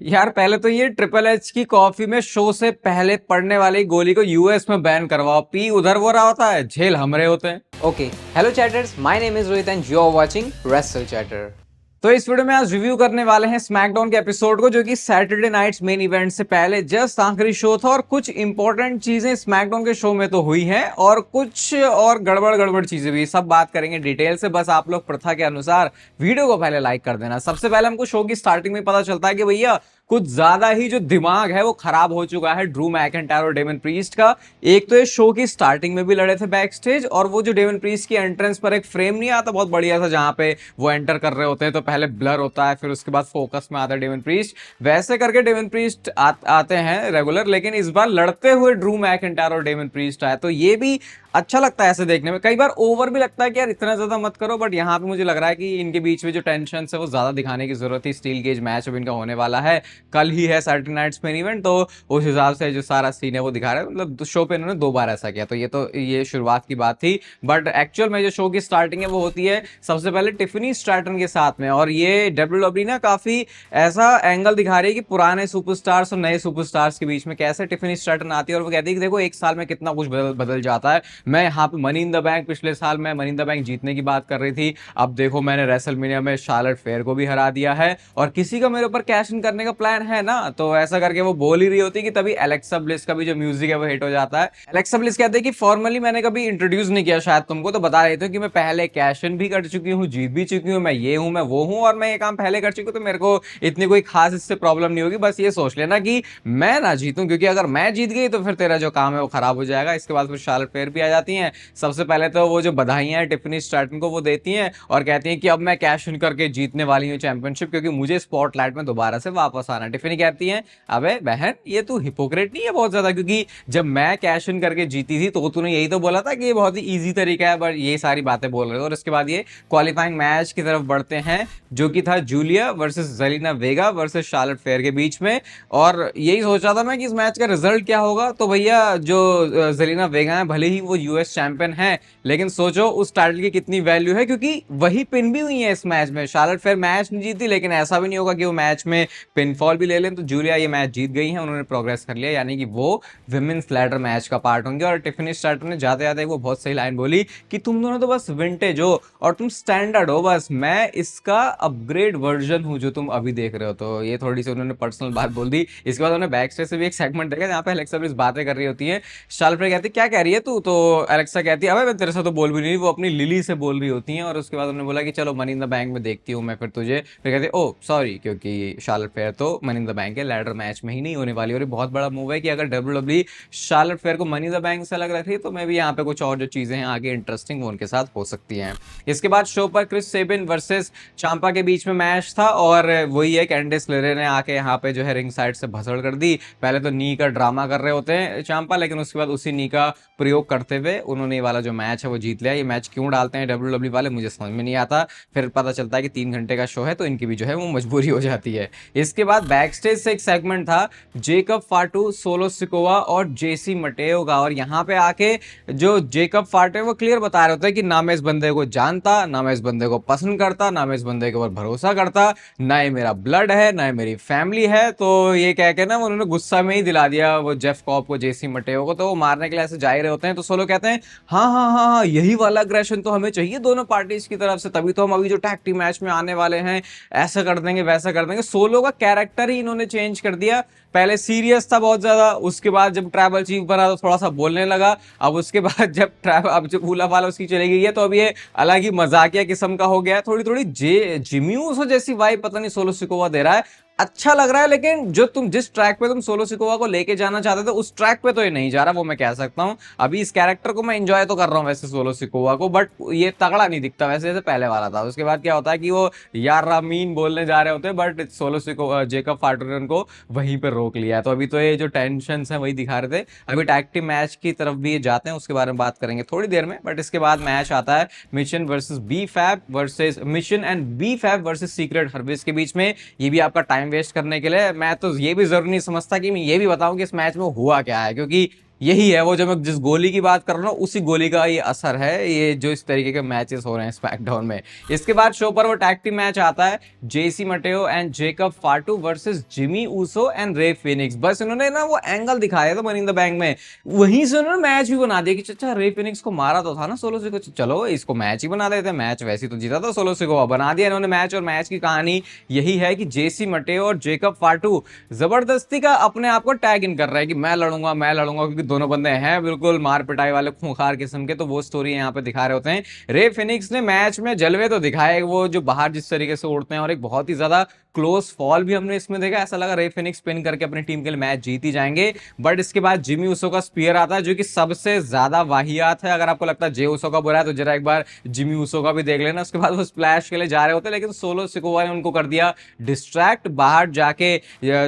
यार पहले तो ये ट्रिपल एच की कॉफी में शो से पहले पड़ने वाली गोली को यूएस में बैन करवाओ। पी उधर वो रहा होता है, झेल हमरे होते हैं। Okay, hello chatters, my name is Rohit and you are watching Wrestle Chatter. तो इस वीडियो में आज रिव्यू करने वाले हैं स्मैकडाउन के एपिसोड को, जो कि सैटरडे नाइट्स मेन इवेंट से पहले जस्ट आखिरी शो था। और कुछ इंपॉर्टेंट चीजें स्मैकडाउन के शो में तो हुई हैं और कुछ और गड़बड़ गड़बड़ चीजें भी, सब बात करेंगे डिटेल से। बस आप लोग प्रथा के अनुसार वीडियो को पहले लाइक कर देना। सबसे पहले हमको शो की स्टार्टिंग में पता चलता है कि भैया कुछ ज्यादा ही जो दिमाग है वो खराब हो चुका है ड्रू मैकिंटायर और डेमन प्रीस्ट का। एक तो ये शो की स्टार्टिंग में भी लड़े थे बैक स्टेज, और वो जो डेमन प्रीस्ट की एंट्रेंस पर एक फ्रेम नहीं आता बहुत बढ़िया सा, जहां पे वो एंटर कर रहे होते हैं तो पहले ब्लर होता है, फिर उसके बाद फोकस में आता है डेमन प्रीस्ट। वैसे करके डेमन प्रीस्ट आते हैं रेगुलर, लेकिन इस बार लड़ते हुए ड्रू मैकिंटायर और डेमन प्रीस्ट आए, तो ये भी अच्छा लगता है ऐसे देखने में। कई बार ओवर भी लगता है कि यार इतना ज्यादा मत करो, बट यहाँ पे मुझे लग रहा है कि इनके बीच में जो टेंशन है वो ज्यादा दिखाने की जरूरत थी। स्टील केज मैच अब इनका होने वाला है, कल ही है सैटरडे नाइट्स मेन इवेंट, तो उस हिसाब से जो सारा सीन है वो दिखा रहे हैं। मतलब शो पे इन्होंने 2 बार ऐसा किया, तो ये शुरुआत की बात थी। बट एक्चुअल में जो शो की स्टार्टिंग है वो होती है सबसे पहले टिफनी स्ट्रैटन के साथ में। और ये डब्ल्यूडब्ल्यूई ना काफी ऐसा एंगल दिखा रही है कि पुराने सुपरस्टार्स और नए सुपरस्टार्स के बीच में कैसे टिफनी स्ट्रैटन आती है, और वो कहती है कि देखो एक साल में कितना कुछ बदल जाता है। मैं यहाँ पे मनी इन द बैंक, पिछले साल मैं मनी इन द बैंक जीतने की बात कर रही थी, अब देखो मैंने रेसलमेनिया में शार्लेट फेयर को भी हरा दिया है, और किसी का मेरे ऊपर कैश इन करने का प्लान है ना। तो ऐसा करके वो बोल ही रही होती कि तभी एलेक्सा ब्लिस का भी जो म्यूजिक है वो हिट हो जाता है। एलेक्सा ब्लिस कहते हैं कि फॉर्मली मैंने कभी इंट्रोड्यूस नहीं किया शायद तुमको, तो बता रहे थे कि मैं पहले कैश इन भी कर चुकी हूँ, जीत भी चुकी हूँ, मैं ये हूँ मैं वो हूँ, और मैं ये काम पहले कर चुकी हूँ, तो मेरे को इतनी कोई खास इससे प्रॉब्लम नहीं होगी। बस ये सोच लेना कि मैं ना जीतूं, क्योंकि अगर मैं जीत गई तो फिर तेरा जो काम है वो खराब हो जाएगा। इसके बाद फिर शार्लेट फेयर भी आ जाती है। सबसे पहले तो वो जो बधाइयां टिफनी स्ट्रैटन को वो देती हैं और कहती हैं कि अब मैं कैश इन करके जीतने वाली हूँ चैंपियनशिप, क्योंकि मुझे स्पॉटलाइट में दोबारा से वापस आना। टिफनी कहती है अबे बहन ये तू हिपोक्रेट नहीं है बहुत ज्यादा, क्योंकि जब मैं कैश इन करके जीती थी तो तूने यही तो बोला था कि ये बहुत ही ईजी तरीका है, बट ये सारी बातें बोल रहे हो। और इसके बाद ये क्वालिफाइंग मैच की तरफ बढ़ते हैं, जो कि था जूलिया वर्सेस जेलिना वेगा वर्सेस शार्लेट फेयर के बीच में। और यही सोचा था मैं कि इस मैच का रिजल्ट क्या होगा। तो भैया जो जेलिना वेगा है, भले ही वो यूएस चैंपियन है, लेकिन सोचो उस टाइटल की कितनी वैल्यू है, क्योंकि वही पिन भी हुई है इस मैच में। शार्लेट फेयर मैच नहीं जीती, लेकिन ऐसा भी नहीं होगा कि वो मैच में पिनफॉल भी ले लें। तो जूलिया ये मैच जीत गई है, उन्होंने प्रोग्रेस कर लिया, यानी कि वो विमेंस लैडर मैच का पार्ट होंगे। और टिफनी स्ट्रैटन ने जाते जाते वो बहुत सही लाइन बोली कि तुम दोनों तो बस विंटेज हो और तुम स्टैंडर्ड हो, बस मैं इसका अपग्रेड वर्जन हूं जो तुम अभी देख रहे हो। तो ये थोड़ी सी उन्होंने पर्सनल बात बोल दी। इसके बाद उन्होंने बैक स्टेज से भी एक सेगमेंट देखा जहाँ पे एलेक्सा ब्लिस बातें कर रही होती है। शार्लेट फेयर कहती क्या कह रही है तू, तो एलेक्सा कहती है अबे मैं तेरे से तो बोल भी नहीं, वो अपनी लिली से बोल रही होती हैं। और उसके बाद उन्होंने बोला कि चलो मनी इन द बैंक में देखती हूँ मैं फिर तुझे। फिर कहते ओ सॉरी, क्योंकि शार्लेट फेयर तो मनी इन द बैंक है, लैडर मैच में ही नहीं होने वाली। और ये बहुत बड़ा मूव है कि अगर डब्ल्यूडब्ल्यूई शार्लेट फेयर को मनी इन द बैंक से अलग रख रही है, तो मैं भी यहाँ पे कुछ और जो चीजें हैं आगे इंटरेस्टिंग वो उनके साथ हो सकती हैं। इसके बाद शो पर क्रिस सेबिन वर्सेस चांपा के बीच में मैच था, और वही है कैंडिस लेरे ने आके यहाँ पे जो है रिंग साइड से भसड़ कर दी। पहले तो नी का ड्रामा कर रहे होते हैं चांपा, लेकिन उसके बाद उसी नी का प्रयोग करते हुए उन्होंने ये वाला जो मैच है वो जीत लिया। ये मैच क्यों डालते हैं डब्ल्यूडब्ल्यूई वाले मुझे समझ में नहीं आता। फिर पता चलता है कि 3 घंटे का शो है, तो इनकी भी जो है वो मजबूरी हो जाती है। इसके बाद बैक स्टेज से एक सेगमेंट था जेकब फाटू, सोलो सिकोवा और जेसी मटेओ का। और यहाँ पे आके जो जेकब फाटू वो क्लियर बता रहे होते हैं कि ना मैं इस बंदे को जानता, ना मैं इस बंदे को पसंद करता, ना मैं इस बंदे के ऊपर भरोसा करता, ना ये मेरा ब्लड है, ना ये मेरी फैमिली है। तो ये कह के ना उन्होंने गुस्सा में ही दिला दिया वो जेफ कॉप को, जेसी मटेओ को। तो वो मारने के लिए ऐसे जा ही रहे होते हैं, तो सोलो कहते हैं हाँ हाँ हाँ हाँ यही वाला अग्रेशन तो हमें चाहिए दोनों पार्टीज की तरफ से, तभी तो हम अभी जो टैग टीम मैच में आने वाले हैं ऐसा कर देंगे वैसा कर देंगे। सोलो का कैरेक्टर ही इन्होंने चेंज कर दिया। पहले सीरियस था बहुत ज्यादा, उसके बाद जब ट्राइबल चीफ बना तो थोड़ा सा बोलने लगा, अब उसके बाद जब अब जो फूला फाला उसकी चली गई है, तो अब ये अलग ही मजाकिया किस्म का हो गया है। थोड़ी थोड़ी जिमी ऊसो जैसी वाइब पता नहीं सोलो सिकोवा दे रहा है। अच्छा लग रहा है, लेकिन जो तुम जिस ट्रैक पे तुम सोलो सिकोवा को लेके जाना चाहते थे उस ट्रैक पे तो ये नहीं जा रहा, वो मैं कह सकता हूँ। अभी इस कैरेक्टर को मैं एंजॉय तो कर रहा हूँ वैसे सोलो सिकोवा को, बट ये तगड़ा नहीं दिखता वैसे जैसे पहले वाला था। उसके बाद क्या होता है कि वो यार रामीन बोलने जा रहे होते हैं, बट सोलो सिकोवा जेकब फाटूरन को वहीं पे रोक लिया है। तो अभी तो ये जो टेंशन है वही दिखा रहे थे। अभी टैग टीम मैच की तरफ भी ये जाते हैं, उसके बारे में बात करेंगे थोड़ी देर में। बट इसके बाद मैच आता है mission versus B Fab versus mission and B Fab versus Secret Service के बीच में। ये भी आपका टाइम वेस्ट करने के लिए, मैं तो ये भी जरूरी नहीं समझता कि मैं ये भी बताऊं कि इस मैच में हुआ क्या है, क्योंकि यही है वो, जो मैं जिस गोली की बात कर रहा हूँ उसी गोली का ये असर है, ये जो इस तरीके के मैचेस हो रहे हैं स्मैकडाउन में। इसके बाद शो पर वो टैग टीम मैच आता है, JC Mateo and Jacob Fatu versus Jimmy Uso and Rey Fenix. बस इन्होंने ना वो एंगल दिखाया था मनी इन द बैंक में, वहीं से उन्होंने मैच भी बना दिया कि अच्छा रे फिनिक्स को मारा तो था ना सोलो सिकोवा, चलो इसको मैच ही बना देते हैं, मैच वैसे तो जीता था सोलो सिकोवा, बना दिया इन्होंने मैच। और मैच की कहानी यही है कि जेसी मटेओ और जेकब फाटू जबरदस्ती का अपने आप को टैग इन कर रहा है कि मैं लड़ूंगा मैं लड़ूंगा, क्योंकि दोनों बंदे हैं बिल्कुल मार पिटाई वाले खूंखार किस्म के, तो वो स्टोरी यहाँ पे दिखा रहे होते हैं। रे फिनिक्स ने मैच में जलवे तो दिखाए, वो जो बाहर जिस तरीके से उड़ते हैं, और एक बहुत ही ज्यादा क्लोज फॉल भी हमने इसमें देखा, ऐसा लगा रे फिनिक्स पिन करके अपनी टीम के लिए मैच जीत ही जाएंगे। बट इसके बाद जिमी उसो का स्पीयर आता है जो कि सबसे ज्यादा वाहियात है। अगर आपको लगता है जे उसो का बुरा है तो जरा एक बार जिमी उसो का भी देख लेना। उसके बाद वो स्प्लैश के लिए जा रहे होते हैं, लेकिन सोलो सिकोवा ने उनको कर दिया डिस्ट्रैक्ट, बाहर जाके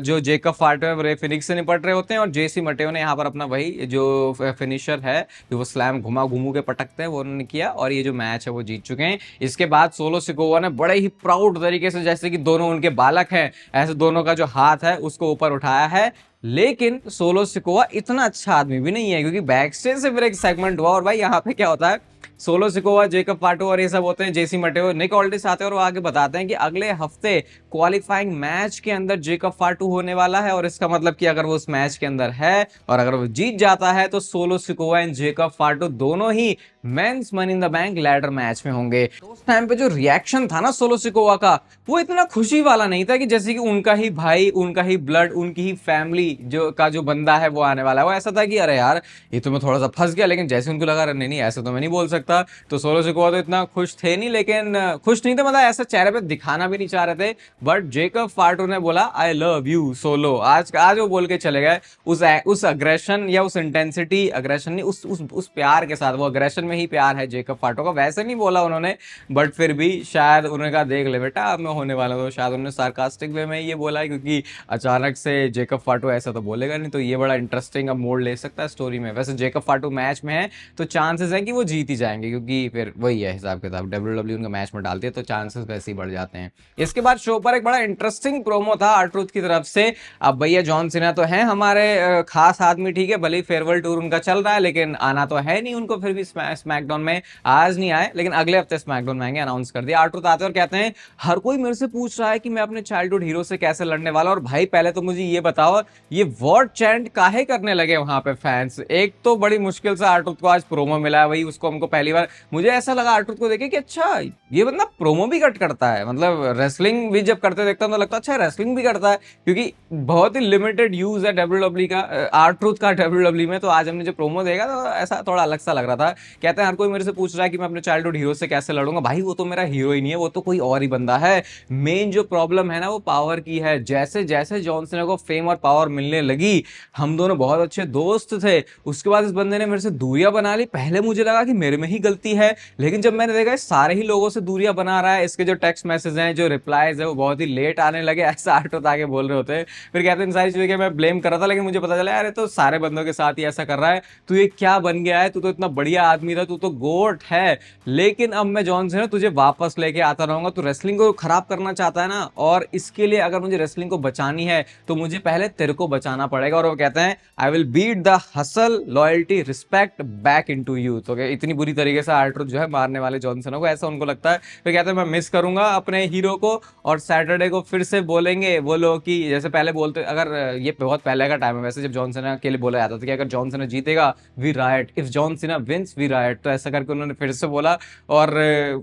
जो जेकब फाटू रे फिनिक्स से निपट रहे होते हैं, और जेसी मटेओ ने यहाँ पर अपना वही जो फिनिशर है जो वो स्लैम घुमा घुमू के पटकते हैं वो उन्होंने किया, और ये जो मैच है वो जीत चुके हैं। इसके बाद सोलो सिकोवा ने बड़े ही प्राउड तरीके से, जैसे कि दोनों उनके बालक हैं, ऐसे दोनों का जो हाथ है उसको ऊपर उठाया है। लेकिन सोलो सिकोवा इतना अच्छा आदमी भी नहीं है, क्योंकि बैक स्टेज से फिर एक सेगमेंट हुआ, और भाई यहाँ पे क्या होता है, सोलो सिकोवा जेकब फाटू और ये सब होते हैं, जेसी मटेओ निक ऑल्डिस आते हैं, और वो आगे बताते हैं कि अगले हफ्ते क्वालिफाइंग मैच के अंदर जेकब फाटू होने वाला है, और इसका मतलब कि अगर वो उस मैच के अंदर है और अगर वो जीत जाता है तो Solo Sikoa and Jacob Fatu दोनों ही men's money in the bank ladder match में होंगे। तो उस टाइम पे जो रिएक्शन था ना सोलो सिकोवा का, वो इतना खुशी वाला नहीं था कि जैसे कि उनका ही भाई, उनका ही ब्लड, उनकी ही फैमिली जो बंदा है वो आने वाला है। वो ऐसा था कि अरे यार ये तो मैं थोड़ा सा फंस गया, लेकिन जैसे उनको लगा नहीं नहीं ऐसे तो मैं नहीं बोल सकता। तो सोलो सिकोवा तो इतना खुश थे नहीं, लेकिन खुश नहीं थे, मतलब ऐसा चेहरे पे दिखाना भी नहीं चाह रहे थे। बट जेकब फाटू ने बोला आई लव यू सोलो, आज वो बोल के चले गए उस अग्रेशन या उस इंटेंसिटी, अग्रेशन नहीं, उस प्यार के साथ। वो अग्रेशन में ही प्यार है जेकब फाटू का, वैसे नहीं बोला उन्होंने, बट फिर भी शायद उन्होंने कहा देख ले बेटा अब मैं होने वाला, तो शायद उन्होंने सार्कास्टिक वे में ये बोला है, क्योंकि अचानक से जेकब फाटू ऐसा तो बोलेगा नहीं, तो ये बड़ा इंटरेस्टिंग अब मोड़ ले सकता है स्टोरी में। वैसे जेकब फाटू मैच में है तो चांसेस है कि वो जीत ही जाएंगे, क्योंकि फिर वही है हिसाब किताब, डब्ल्यूडब्ल्यू उनका मैच में डालती है तो चांसेस वैसे ही बढ़ जाते हैं। इसके बाद शो पर एक बड़ा इंटरेस्टिंग प्रोमो था R-Truth की तरफ से। अब भैया जॉन सीना तो है हमारे खास आदमी, ठीक है, भले ही फेयरवेल टूर उनका चल रहा है, लेकिन आना तो है नहीं उनको, फिर भी स्मैकडाउन में आज नहीं आए, लेकिन अगले हफ्ते स्मैकडाउन में आएंगे, अनाउंस कर दिया। R-Truth आते और कहते हैं हर कोई मेरे से पूछ रहा है कि मैं अपने चाइल्डहुड हीरो से कैसे लड़ने वाला, और भाई पहले तो मुझे ये बताओ ये वॉर चैंट काहे करने लगे वहां पे फैंस। एक तो बड़ी मुश्किल से R-Truth को आज प्रोमो मिला है, वही उसको हमको पहली बार मुझे ऐसा लगा R-Truth को देखे कि अच्छा ये बंदा प्रोमो भी कट करता है, मतलब रेसलिंग भी जब करते देखता हूं तो लगता है अच्छा रेसलिंग भी करता है, क्योंकि बहुत ही लिमिटेड यूज है डब्ल्यूडब्ल्यू का, R-Truth का डब्ल्यूडब्ल्यू में। तो आज हमने जो प्रोमो देखा तो ऐसा थोड़ा अलग सा लग रहा था। कहते हैं हर कोई मेरे से पूछ रहा है कि मैं अपने चाइल्डहुड हीरो से कैसे लड़ूंगा, भाई वो तो मेरा हीरो ही नहीं है, वो तो कोई और ही बंदा है। मेन जो प्रॉब्लम है ना वो पावर की है। जैसे जैसे जॉन सीना को फेम और पावर मिलने लगी, हम दोनों बहुत अच्छे दोस्त थे, उसके बाद इस बंदे ने मेरे से दूरियां बना ली। पहले मुझे लगा कि मेरे में ही गलती है, लेकिन जब मैंने देखा सारे ही लोगों से दूरियां बना रहा है, इसके जो टेक्स्ट मैसेज हैं, जो रिप्लाईज है वो बहुत ही लेट आने लगे, ऐसा R-Truth आके बोल रहे होते हैं। फिर कहते हैं इन सारी चीजों के मैं ब्लेम कर रहा था, लेकिन मुझे पता चला यार तो सारे बंदों के साथ ही ऐसा कर रहा है, तू ये क्या बन गया है, तू तो इतना बढ़िया आदमी था, तू तो गोट है, लेकिन अब मैं जॉन सीना तुझे वापस लेके आता रहूंगा। तू रेसलिंग को खराब करना चाहता है ना, और इसके लिए अगर मुझे रेसलिंग को बचानी है तो मुझे पहले तेरे को बचाना पड़ेगा। और वो कहते हैं I will beat the hustle loyalty respect back into you. तो इतनी बुरी तरीके से R-Truth जो है मारने वाले जॉन सीना को, ऐसा उनको लगता है। फिर कहते हैं मैं मिस करूंगा अपने हीरो को, और सैटरडे को फिर से बोलेंगे वो लोग कि जैसे पहले बोलते, अगर ये बहुत पहले का टाइम है वैसे, जब जॉन सीना के लिए बोला जाता था कि अगर जॉन सीना जीतेगा we riot, if John Cena wins we riot, तो ऐसा करके उन्होंने फिर से बोला। और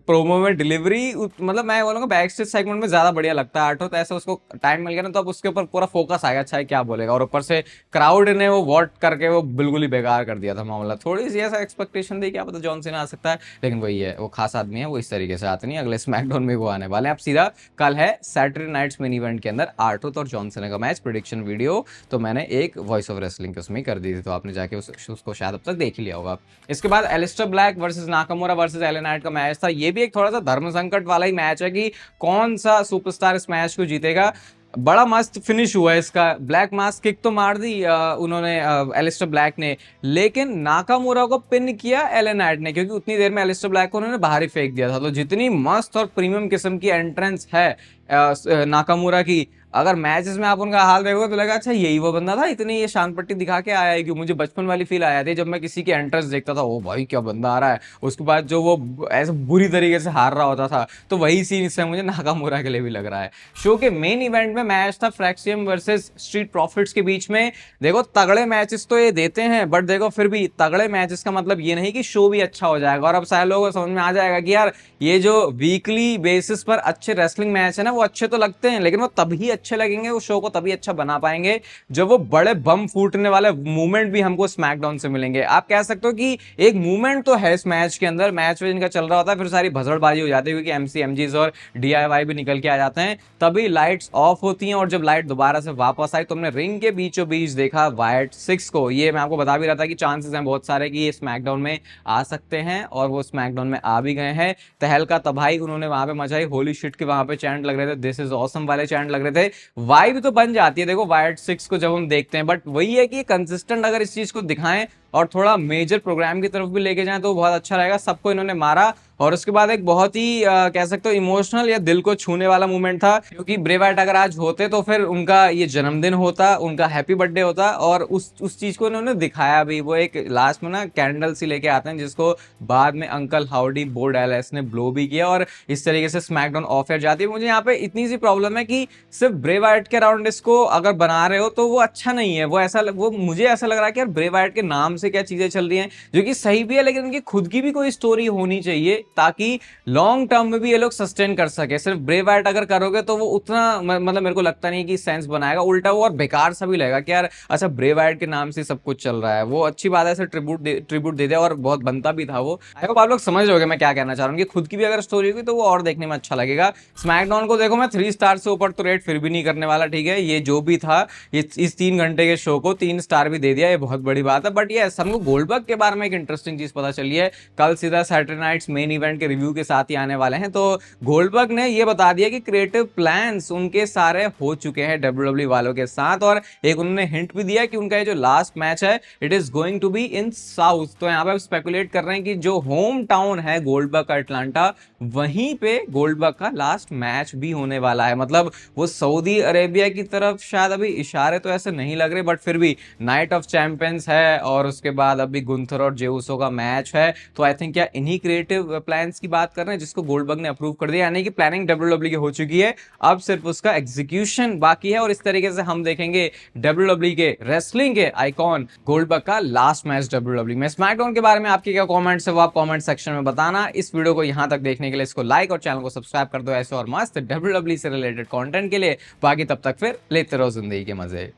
प्रोमो में डिलीवरी, मतलब मैं बोलूंगा बैक स्टेज सेगमेंट में ज्यादा बढ़िया लगता है R-Truth, ऐसा उसको टाइम मिल गया ना तो अब उसके ऊपर पूरा फोकस आ गया, अच्छा है क्या बोलेगा। और ऊपर से क्राउड ने वो वोट करके वो बिल्कुल ही बेकार कर दिया था मामला। थोड़ी सी ऐसा एक्सपेक्टेशन थी क्या पता जॉन सीना आ सकता है, लेकिन वही है वो खास आदमी है, वो इस तरीके से आते नहीं, अगले स्मैकडाउन में वो आने वाले हैं। अब सीधा कल है सैटरडे नाइट्स मेन इवेंट के अंदर R-Truth और जॉन सीना का मैच प्रेडिक्शन वीडियो, तो मैंने एक वॉइस ऑफ रेसलिंग के उसमें कर दी थी, तो आपने जाके उसको शायद अब तक देख ही लिया होगा। इसके बाद Aleister Black versus Nakamura versus एले नाइट का मैच था। ये भी एक थोड़ा सा धर्म संकट वाला ही मैच है कि कौन सा सुपरस्टार इस मैच को जीतेगा। बड़ा मस्त फिनिश हुआ है इसका, ब्लैक मास्क किक तो मार दी उन्होंने एलिस्टर ब्लैक ने, लेकिन नाकामुरा को पिन किया एले नाइट ने, क्योंकि उतनी देर में एलिस्टर ब्लैक को उन्होंने बाहर ही फेंक दिया था। तो जितनी मस्त और प्रीमियम किस्म की एंट्रेंस है नाकामुरा की, अगर मैचेस में आप उनका हाल देखोगे तो लगा अच्छा यही वो बंदा था, इतनी ये शान पट्टी दिखा के आया है कि मुझे बचपन वाली फील आया थी जब मैं किसी के एंट्रेंस देखता था, ओ भाई क्या बंदा आ रहा है। उसके बाद जो वो ऐसे बुरी तरीके से हार रहा होता था, तो वही सीन इससे मुझे नाकामुरा के लिए भी लग रहा है। शो के मेन इवेंट में मैच था फ्रैक्सियम वर्सेस स्ट्रीट प्रॉफिट्स के बीच में। देखो तगड़े मैचेस तो ये देते हैं, बट देखो फिर भी तगड़े मैचेस का मतलब ये नहीं कि शो भी अच्छा हो जाएगा। और अब सारे लोगों को समझ में आ जाएगा कि यार ये जो वीकली बेसिस पर अच्छे रेसलिंग मैच है ना, वो अच्छे तो लगते हैं, लेकिन वो तभी अच्छे लगेंगे, उस शो को तभी अच्छा बना पाएंगे जब वो बड़े बम फूटने वाले मूवमेंट भी हमको स्मैकडाउन से मिलेंगे। आप कह सकते हो कि एक मूवमेंट तो है इस मैच के अंदर, मैच में जिनका चल रहा होता है फिर सारी भसड़बाजी हो जाती है क्योंकि एमसी एमजीज और डीआईवाई भी निकल के आ जाते हैं, तभी लाइट्स ऑफ होती हैं। और जब लाइट दोबारा से वापस आई तो हमने रिंग के बीचों बीच देखा वाइट सिक्स को। ये मैं आपको बता भी रहा था कि चांसेस हैं बहुत सारे कि ये स्मैकडाउन में आ सकते हैं, और वो स्मैकडाउन में आ भी गए हैं। तहलका तबाही उन्होंने वहां पे मचाई, होली शिट के वहां पे चैंट लग रहे थे, दिस इज ऑसम वाले चैंट लग रहे थे। वाइब तो बन जाती है देखो वाइट सिक्स को जब हम देखते हैं, बट वही है कि कंसिस्टेंट अगर इस चीज को दिखाएं और थोड़ा मेजर प्रोग्राम की तरफ भी लेके जाएं तो बहुत अच्छा रहेगा। सबको इन्होंने मारा, और उसके बाद एक बहुत ही कह सकते हो इमोशनल या दिल को छूने वाला मोमेंट था, क्योंकि ब्रे वाइट अगर आज होते तो फिर उनका ये जन्मदिन होता, उनका हैप्पी बर्थडे होता, और उस चीज को इन्होंने दिखाया भी। वो एक लास्ट में ना कैंडल सी लेके आते हैं जिसको बाद में अंकल हाउडी बो डैलेस ने ब्लो भी किया, और इस तरीके से स्मैकडाउन ऑफ एयर जाती है। मुझे यहाँ पे इतनी सी प्रॉब्लम है कि सिर्फ ब्रे वाइट के अराउंड इसको अगर बना रहे हो तो वो अच्छा नहीं है। वो मुझे ऐसा लग रहा है कि यार ब्रे वाइट के नाम से क्या चीजें चल रही हैं, जो कि सही भी है, लेकिन उनकी खुद की भी कोई स्टोरी होनी चाहिए ताकि लॉन्ग टर्म में भी ये लोग सस्टेन कर सके। सिर्फ ब्रे वाइट अगर करोगे तो वो उतना मतलब मेरे को लगता नहीं कि सेंस बनाएगा, उल्टा वो और बेकार सा भी लगेगा कि यार अच्छा ब्रे वाइट के नाम से सब कुछ चल रहा है। वो अच्छी बात है, ऐसे ट्रिब्यूट दे दिया और बहुत बनता भी था वो। आई होप आप लोग समझ रहे मैं क्या कहना चाह रहा हूँ कि खुद की भी अगर स्टोरी होगी तो वो और देखने में अच्छा लगेगा। स्मैकडाउन को देखो मैं 3 स्टार से ऊपर तो रेट फिर भी नहीं करने वाला, ठीक है। ये जो भी था इस 3 घंटे के शो को 3 स्टार भी दे दिया, ये बहुत बड़ी बात है। बट ये हमको गोल्डबर्ग के बारे में एक इंटरेस्टिंग चीज पता चली है, कल सीधा सैटरडे नाइट्स मेन इवेंट के रिव्यू के साथ ही आने वाले हैं। तो गोल्डबर्ग ने ये बता दिया कि क्रिएटिव प्लान्स उनके सारे हो चुके हैं डब्ल्यूडब्ल्यू वालों के साथ, और एक उन्होंने हिंट भी दिया कि उनका ये जो लास्ट मैच है it is going to be in south. तो यहाँ पे स्पेकुलेट कर रहे हैं कि जो होम टाउन है गोल्डबर्ग का अटलांटा, वहीं पे गोल्डबर्ग का लास्ट मैच भी होने वाला है। मतलब वो सऊदी अरेबिया की तरफ शायद अभी इशारे तो ऐसे नहीं लग रहे, बट फिर भी नाइट ऑफ चैंपियंस है और उसके बाद अभी गुंथर और जेउसो का मैच है। तो आई थिंक क्या इन्हीं क्रिएटिव प्लान्स की बात कर रहे हैं जिसको गोल्डबर्ग ने अप्रूव कर दिया, यानी कि प्लानिंग डब्ल्यूडब्ल्यू की हो चुकी है, अब सिर्फ उसका एग्जीक्यूशन बाकी है। और इस तरीके से हम देखेंगे डब्ल्यूडब्ल्यू के रेसलिंग के आइकॉन गोल्डबर्ग का लास्ट मैच डब्ल्यूडब्ल्यू में। स्मैकडाउन के बारे में आपके क्या कमेंट्स है वो आप कमेंट सेक्शन में बताना। इस वीडियो को यहां तक देखने के लिए इसको लाइक और चैनल को सब्सक्राइब कर दो ऐसे और मस्त डब्ल्यूडब्ल्यू से रिलेटेड कंटेंट के लिए। बाकी तब तक फिर लेते रहो जिंदगी के मजे।